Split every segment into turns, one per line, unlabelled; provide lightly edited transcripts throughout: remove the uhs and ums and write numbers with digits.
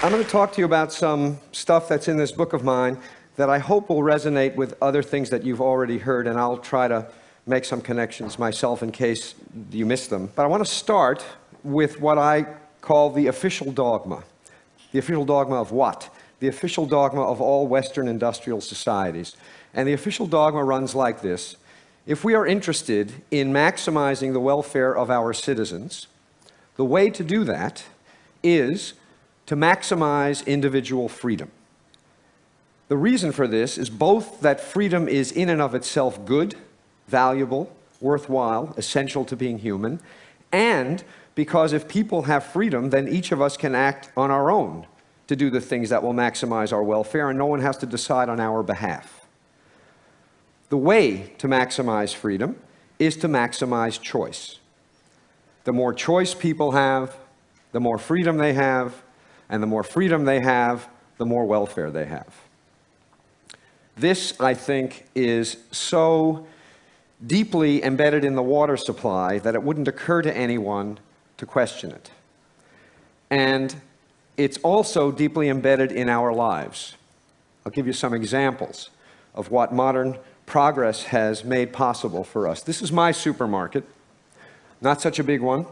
I'm going to talk to you about some stuff that's in this book of mine that I hope will resonate with other things that you've already heard, and I'll try to make some connections myself in case you missed them. But I want to start with what I call the official dogma. The official dogma of what? The official dogma of all Western industrial societies. And the official dogma runs like this. If we are interested in maximizing the welfare of our citizens, the way to do that is to maximize individual freedom. The reason for this is both that freedom is in and of itself good, valuable, worthwhile, essential to being human, and because if people have freedom, then each of us can act on our own to do the things that will maximize our welfare, and no one has to decide on our behalf. The way to maximize freedom is to maximize choice. The more choice people have, the more freedom they have, and the more freedom they have, the more welfare they have. This, I think, is so deeply embedded in the water supply that it wouldn't occur to anyone to question it. And it's also deeply embedded in our lives. I'll give you some examples of what modern progress has made possible for us. This is my supermarket, not such a big one.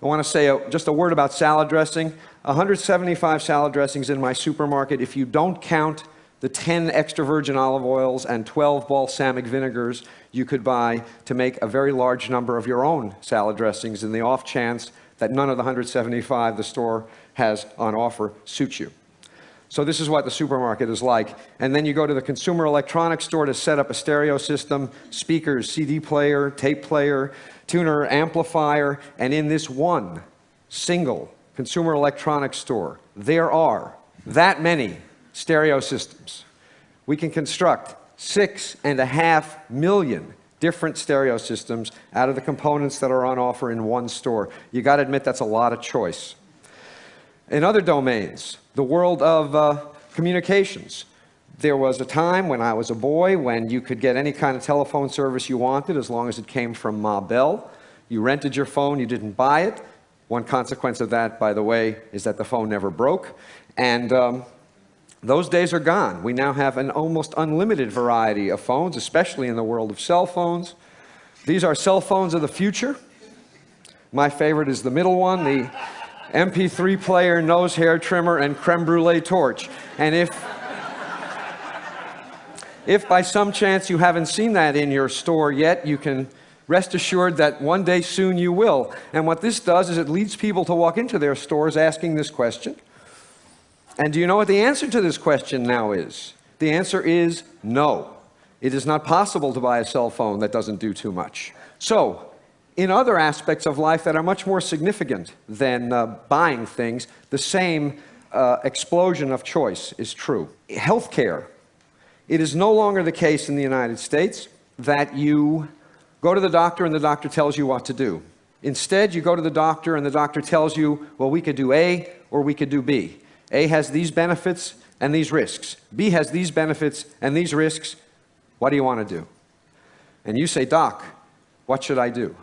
I want to say just a word about salad dressing. 175 salad dressings in my supermarket. If you don't count the 10 extra virgin olive oils and 12 balsamic vinegars you could buy to make a very large number of your own salad dressings in the off chance that none of the 175 the store has on offer suits you. So this is what the supermarket is like. And then you go to the consumer electronics store to set up a stereo system, speakers, CD player, tape player, tuner, amplifier, and in this one single consumer electronics store, there are that many stereo systems. We can construct 6.5 million different stereo systems out of the components that are on offer in one store. You got to admit that's a lot of choice. In other domains, the world of communications, there was a time when I was a boy when you could get any kind of telephone service you wanted as long as it came from Ma Bell. You rented your phone, you didn't buy it. One consequence of that, by the way, is that the phone never broke. And those days are gone. We now have an almost unlimited variety of phones, especially in the world of cell phones. These are cell phones of the future. My favorite is the middle one, the MP3 player, nose hair trimmer, and creme brulee torch. And if by some chance you haven't seen that in your store yet, you can rest assured that one day soon you will. And what this does is it leads people to walk into their stores asking this question. And do you know what the answer to this question now is? The answer is no. It is not possible to buy a cell phone that doesn't do too much. So, in other aspects of life that are much more significant than buying things, the same explosion of choice is true. Healthcare. It is no longer the case in the United States that you go to the doctor and the doctor tells you what to do. Instead, you go to the doctor and the doctor tells you, well, we could do A or we could do B. A has these benefits and these risks. B has these benefits and these risks. What do you want to do? And you say, Doc, what should I do?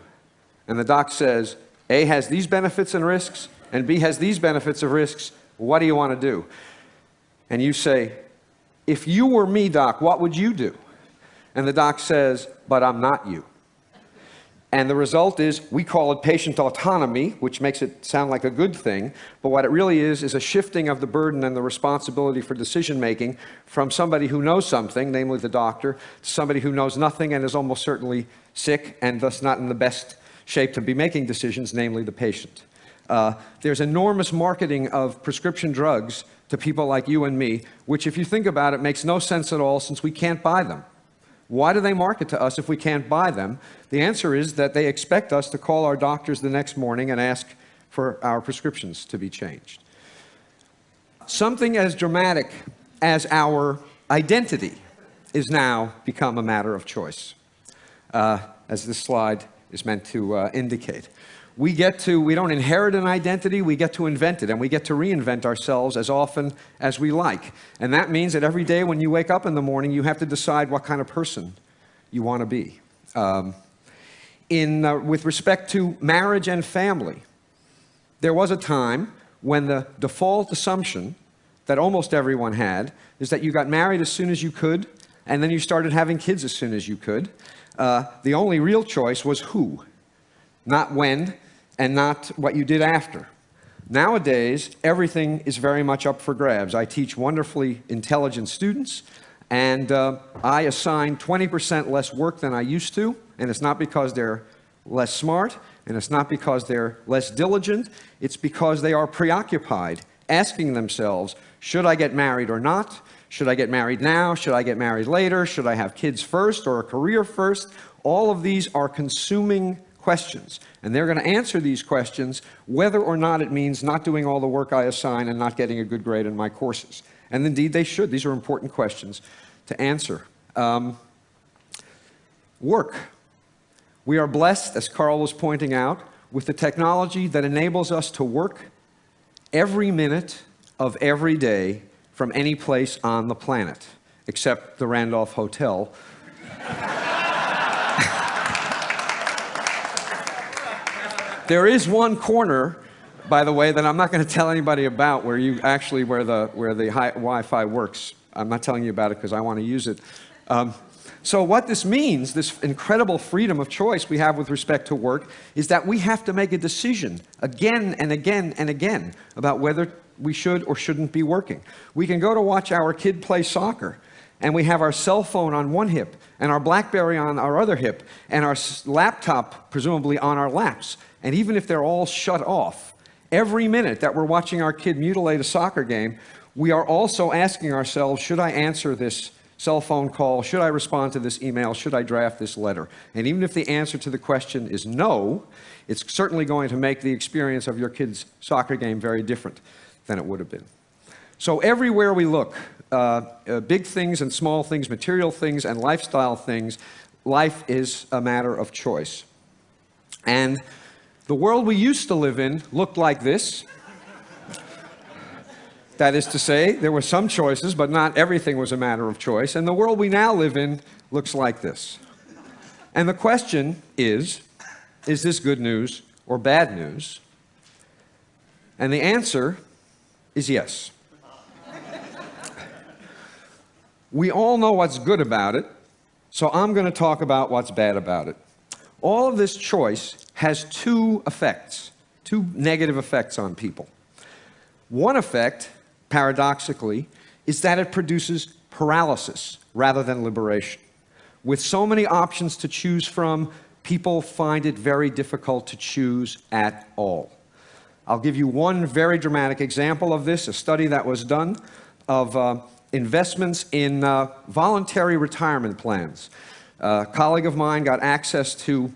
And the doc says, A has these benefits and risks, and B has these benefits and risks. What do you want to do? And you say, if you were me, Doc, what would you do? And the doc says, but I'm not you. And the result is, we call it patient autonomy, which makes it sound like a good thing, but what it really is a shifting of the burden and the responsibility for decision-making from somebody who knows something, namely the doctor, to somebody who knows nothing and is almost certainly sick and thus not in the best shape to be making decisions, namely the patient. There's enormous marketing of prescription drugs to people like you and me, which if you think about it, makes no sense at all since we can't buy them. Why do they market to us if we can't buy them? The answer is that they expect us to call our doctors the next morning and ask for our prescriptions to be changed. Something as dramatic as our identity is now become a matter of choice, as this slide is meant to indicate. We don't inherit an identity, we get to invent it, and we get to reinvent ourselves as often as we like. And that means that every day when you wake up in the morning, you have to decide what kind of person you want to be. With respect to marriage and family, there was a time when the default assumption that almost everyone had is that you got married as soon as you could, and then you started having kids as soon as you could. The only real choice was who, not when, and not what you did after. Nowadays, everything is very much up for grabs. I teach wonderfully intelligent students, and I assign 20% less work than I used to, and it's not because they're less smart, and it's not because they're less diligent, it's because they are preoccupied, asking themselves, should I get married or not? Should I get married now? Should I get married later? Should I have kids first or a career first? All of these are consuming questions, and they're going to answer these questions whether or not it means not doing all the work I assign and not getting a good grade in my courses. And indeed they should. These are important questions to answer. Work. We are blessed, as Carl was pointing out, with the technology that enables us to work every minute of every day from any place on the planet, except the Randolph Hotel. There is one corner, by the way, that I'm not going to tell anybody about where the Wi-Fi works. I'm not telling you about it because I want to use it. So what this means, this incredible freedom of choice we have with respect to work, is that we have to make a decision again and again and again about whether we should or shouldn't be working. We can go to watch our kid play soccer, and we have our cell phone on one hip, and our BlackBerry on our other hip, and our laptop presumably on our laps. And even if they're all shut off, every minute that we're watching our kid mutilate a soccer game, we are also asking ourselves, should I answer this cell phone call? Should I respond to this email? Should I draft this letter? And even if the answer to the question is no, it's certainly going to make the experience of your kid's soccer game very different than it would have been. So everywhere we look, big things and small things, material things and lifestyle things, life is a matter of choice. And the world we used to live in looked like this. That is to say, there were some choices, but not everything was a matter of choice. And the world we now live in looks like this. And the question is this good news or bad news? And the answer is yes. We all know what's good about it, so I'm going to talk about what's bad about it. All of this choice has two effects, two negative effects on people. One effect, paradoxically, is that it produces paralysis rather than liberation. With so many options to choose from, people find it very difficult to choose at all. I'll give you one very dramatic example of this, a study that was done of investments in voluntary retirement plans. A colleague of mine got access to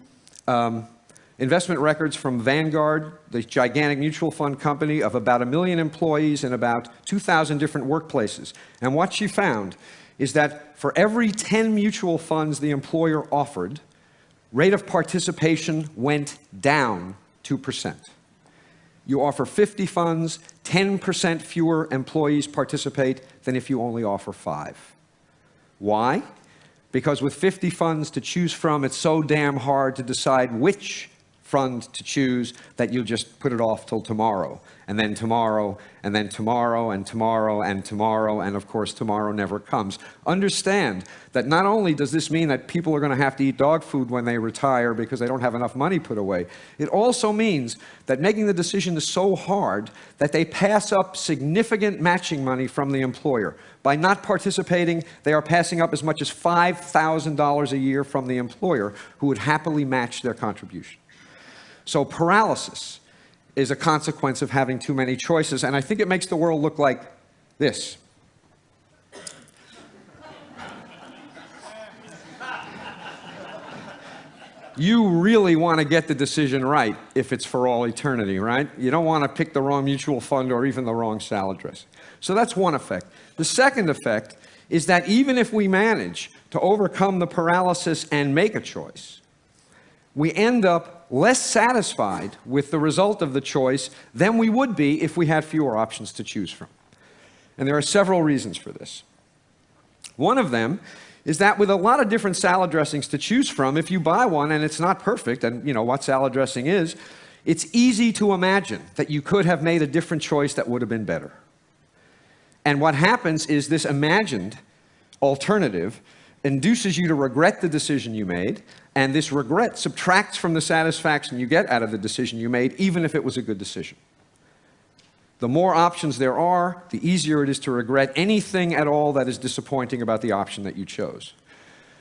investment records from Vanguard, the gigantic mutual fund company of about 1 million employees in about 2,000 different workplaces. And what she found is that for every 10 mutual funds the employer offered, rate of participation went down 2%. You offer 50 funds, 10% fewer employees participate than if you only offer 5. Why? Because with 50 funds to choose from, it's so damn hard to decide which fund to choose that you'll just put it off till tomorrow, and then tomorrow, and then tomorrow, and tomorrow, and tomorrow, and of course tomorrow never comes. Understand that not only does this mean that people are going to have to eat dog food when they retire because they don't have enough money put away, it also means that making the decision is so hard that they pass up significant matching money from the employer. By not participating, they are passing up as much as $5,000 a year from the employer, who would happily match their contribution. So paralysis is a consequence of having too many choices, and I think it makes the world look like this. You really want to get the decision right if it's for all eternity, right? You don't want to pick the wrong mutual fund or even the wrong salad dressing. So that's one effect. The second effect is that even if we manage to overcome the paralysis and make a choice, we end up less satisfied with the result of the choice than we would be if we had fewer options to choose from. And there are several reasons for this. One of them is that with a lot of different salad dressings to choose from, if you buy one and it's not perfect, and you know what salad dressing is, it's easy to imagine that you could have made a different choice that would have been better. And what happens is this imagined alternative induces you to regret the decision you made, and this regret subtracts from the satisfaction you get out of the decision you made, even if it was a good decision. The more options there are, the easier it is to regret anything at all that is disappointing about the option that you chose.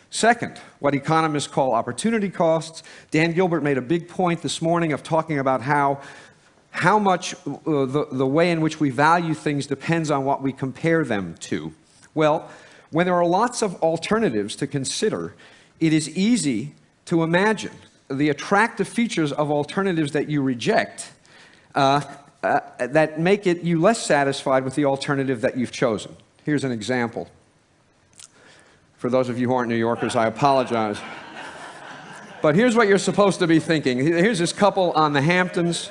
Second, what economists call opportunity costs. Dan Gilbert made a big point this morning of talking about how much the way in which we value things depends on what we compare them to. Well, when there are lots of alternatives to consider, it is easy to imagine the attractive features of alternatives that you reject that make you less satisfied with the alternative that you've chosen. Here's an example. For those of you who aren't New Yorkers, I apologize. But here's what you're supposed to be thinking. Here's this couple on the Hamptons.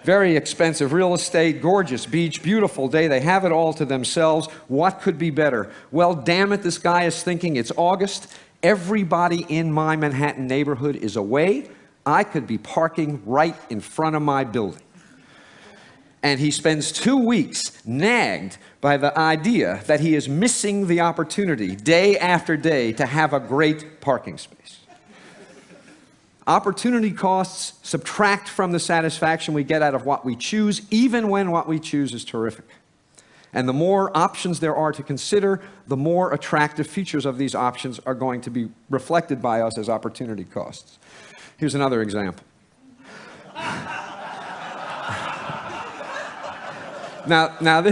Very expensive real estate, gorgeous beach, beautiful day. They have it all to themselves. What could be better? Well, damn it, this guy is thinking, it's August. Everybody in my Manhattan neighborhood is away. I could be parking right in front of my building. And he spends 2 weeks nagged by the idea that he is missing the opportunity day after day to have a great parking space. Opportunity costs subtract from the satisfaction we get out of what we choose, even when what we choose is terrific. And the more options there are to consider, the more attractive features of these options are going to be reflected by us as opportunity costs. Here's another example. Now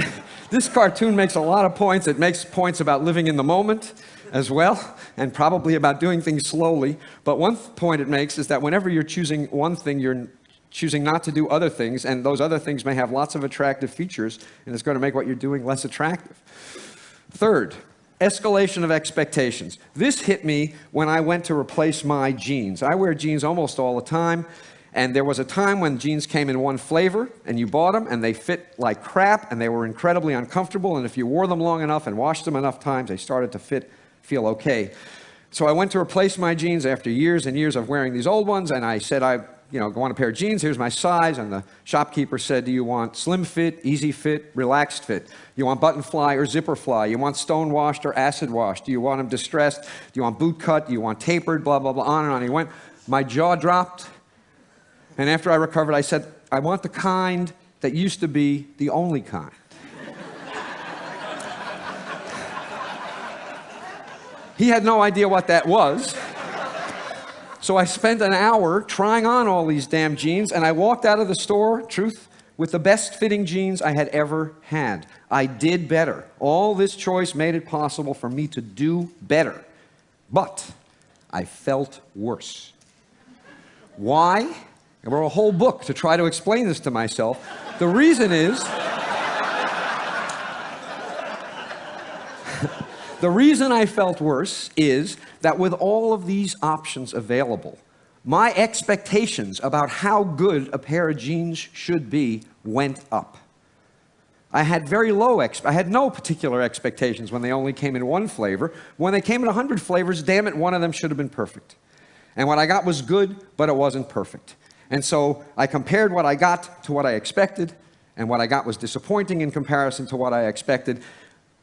this cartoon makes a lot of points. It makes points about living in the moment as well, and probably about doing things slowly. But one point it makes is that whenever you're choosing one thing, you're choosing not to do other things, and those other things may have lots of attractive features, and it's going to make what you're doing less attractive. Third, escalation of expectations. This hit me when I went to replace my jeans. I wear jeans almost all the time. And there was a time when jeans came in one flavor, and you bought them, and they fit like crap, and they were incredibly uncomfortable, and if you wore them long enough and washed them enough times, they started to feel okay. So I went to replace my jeans after years and years of wearing these old ones, and I said, I want a pair of jeans, here's my size, and the shopkeeper said, do you want slim fit, easy fit, relaxed fit? You want button fly or zipper fly? You want stone washed or acid washed? Do you want them distressed? Do you want boot cut? Do you want tapered? Blah, blah, blah, on and on. He went, my jaw dropped. And after I recovered, I said, I want the kind that used to be the only kind. He had no idea what that was. So I spent an hour trying on all these damn jeans, and I walked out of the store, truth, with the best fitting jeans I had ever had. I did better. All this choice made it possible for me to do better. But I felt worse. Why? I wrote a whole book to try to explain this to myself. The reason is, the reason I felt worse is that with all of these options available, my expectations about how good a pair of jeans should be went up. I had I had no particular expectations when they only came in one flavor. When they came in 100 flavors, damn it, one of them should have been perfect. And what I got was good, but it wasn't perfect. And so I compared what I got to what I expected, and what I got was disappointing in comparison to what I expected.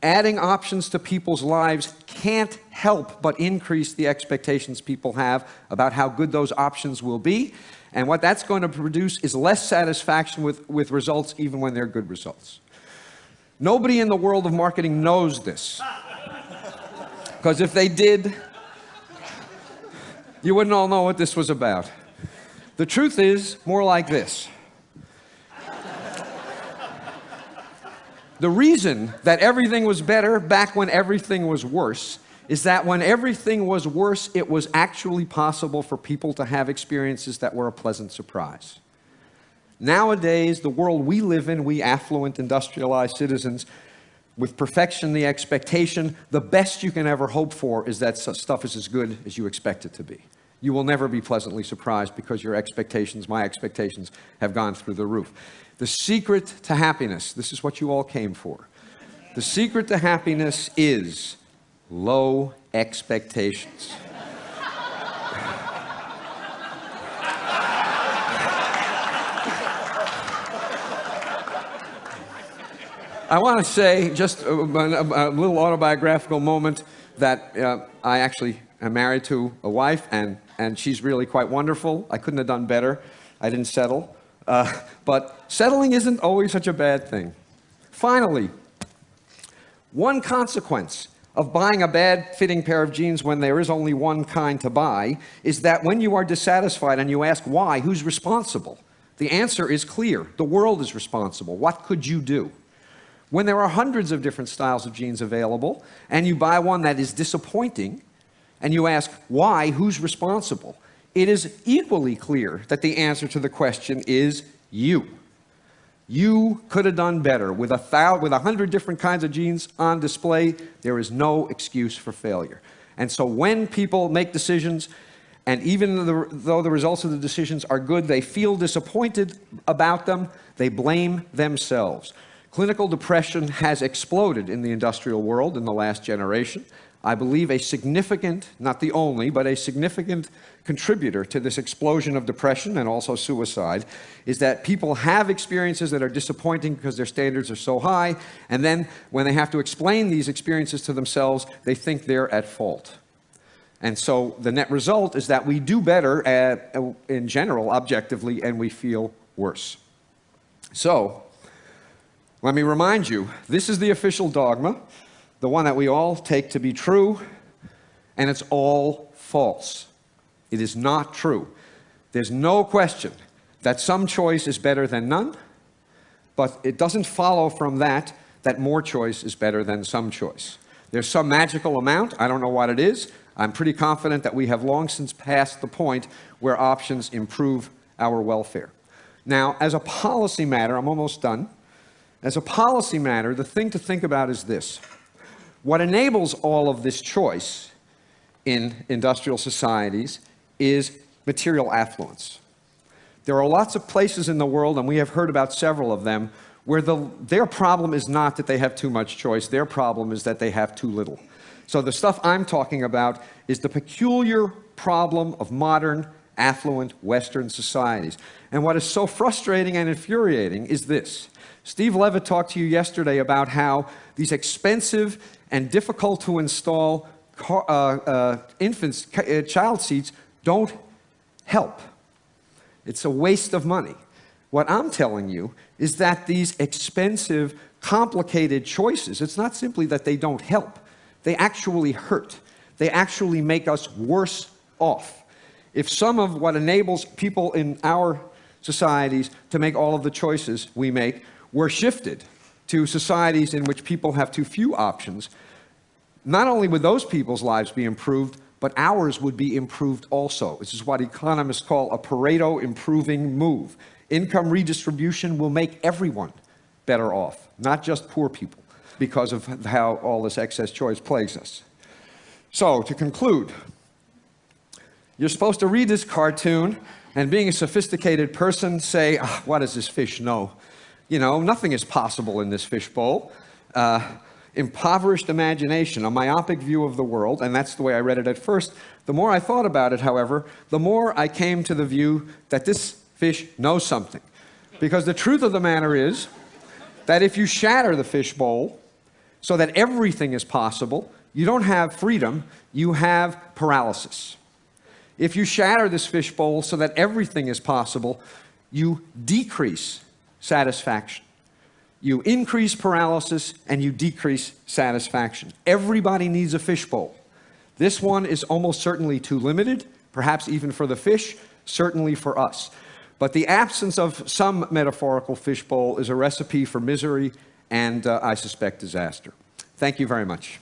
Adding options to people's lives can't help but increase the expectations people have about how good those options will be. And what that's going to produce is less satisfaction with results, even when they're good results. Nobody in the world of marketing knows this. Because if they did, you wouldn't all know what this was about. The truth is more like this. The reason that everything was better back when everything was worse is that when everything was worse, it was actually possible for people to have experiences that were a pleasant surprise. Nowadays, the world we live in, we affluent, industrialized citizens, with perfection, the expectation, the best you can ever hope for is that stuff is as good as you expect it to be. You will never be pleasantly surprised because your expectations, my expectations, have gone through the roof. The secret to happiness, this is what you all came for. The secret to happiness is low expectations. I want to say, just a little autobiographical moment, that I actually am married to a wife, and she's really quite wonderful. I couldn't have done better. I didn't settle. But settling isn't always such a bad thing. Finally, one consequence of buying a bad-fitting pair of jeans when there is only one kind to buy is that when you are dissatisfied and you ask why, who's responsible? The answer is clear. The world is responsible. What could you do? When there are hundreds of different styles of jeans available, and you buy one that is disappointing, and you ask why, who's responsible, it is equally clear that the answer to the question is you. You could have done better. With 100 different kinds of jeans on display, there is no excuse for failure. And so when people make decisions, and even though the results of the decisions are good, they feel disappointed about them, they blame themselves. Clinical depression has exploded in the industrial world in the last generation. I believe a significant, not the only, but a significant contributor to this explosion of depression and also suicide is that people have experiences that are disappointing because their standards are so high, and then when they have to explain these experiences to themselves, they think they're at fault. And so the net result is that we do better in general, objectively, and we feel worse. So, let me remind you, this is the official dogma, the one that we all take to be true, and it's all false. It is not true. There's no question that some choice is better than none, but it doesn't follow from that more choice is better than some choice. There's some magical amount, I don't know what it is. I'm pretty confident that we have long since passed the point where options improve our welfare. Now, as a policy matter, I'm almost done. As a policy matter, the thing to think about is this. What enables all of this choice in industrial societies is material affluence. There are lots of places in the world, and we have heard about several of them, where their problem is not that they have too much choice, their problem is that they have too little. So the stuff I'm talking about is the peculiar problem of modern, affluent Western societies. And what is so frustrating and infuriating is this. Steve Levitt talked to you yesterday about how these expensive and difficult to install child seats don't help. It's a waste of money. What I'm telling you is that these expensive, complicated choices, it's not simply that they don't help. They actually hurt. They actually make us worse off. If some of what enables people in our societies to make all of the choices we make were shifted to societies in which people have too few options, not only would those people's lives be improved, but ours would be improved also. This is what economists call a Pareto improving move. Income redistribution will make everyone better off, not just poor people, because of how all this excess choice plagues us. So, to conclude, you're supposed to read this cartoon and, being a sophisticated person, say, what does this fish know? You know, nothing is possible in this fishbowl. Impoverished imagination, a myopic view of the world, and that's the way I read it at first. The more I thought about it, however, the more I came to the view that this fish knows something. Because the truth of the matter is that if you shatter the fishbowl so that everything is possible, you don't have freedom, you have paralysis. If you shatter this fishbowl so that everything is possible, you decrease satisfaction. You increase paralysis and you decrease satisfaction. Everybody needs a fishbowl. This one is almost certainly too limited, perhaps even for the fish, certainly for us. But the absence of some metaphorical fishbowl is a recipe for misery and, I suspect, disaster. Thank you very much.